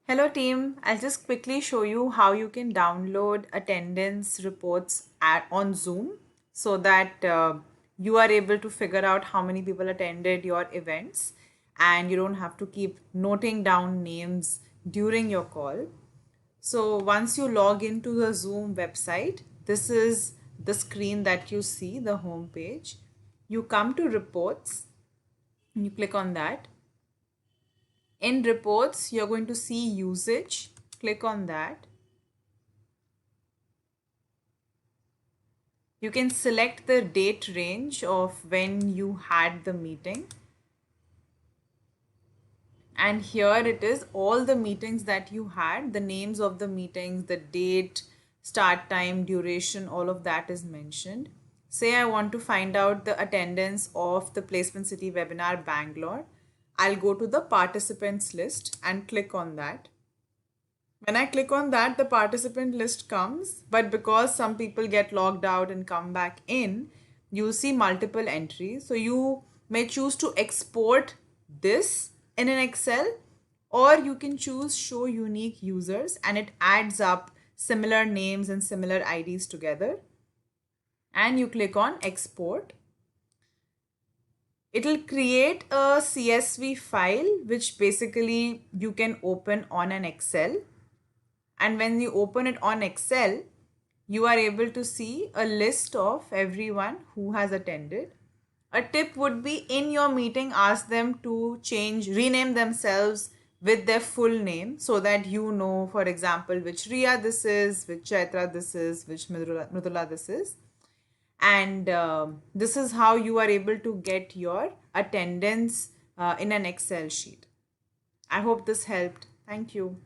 Hello team, I'll just quickly show you how you can download attendance reports on Zoom so that you are able to figure out how many people attended your events and you don't have to keep noting down names during your call. So once you log into the Zoom website, this is the screen that you see, the home page. You come to reports, you click on that. In reports, you're going to see usage. Click on that. You can select the date range of when you had the meeting. And here it is, all the meetings that you had, the names of the meetings, the date, start time, duration, all of that is mentioned. Say I want to find out the attendance of the Placement City webinar Bangalore. I'll go to the participants list and click on that. When I click on that, the participant list comes, but because some people get logged out and come back in, you'll see multiple entries. So you may choose to export this in an Excel, or you can choose show unique users and it adds up similar names and similar IDs together. And you click on export. It'll create a CSV file, which basically you can open on an Excel. And when you open it on Excel, you are able to see a list of everyone who has attended. A tip would be in your meeting, ask them to rename themselves with their full name so that you know, for example, which Riya this is, which Chaitra this is, which Mridula this is. And this is how you are able to get your attendance in an Excel sheet. I hope this helped. Thank you.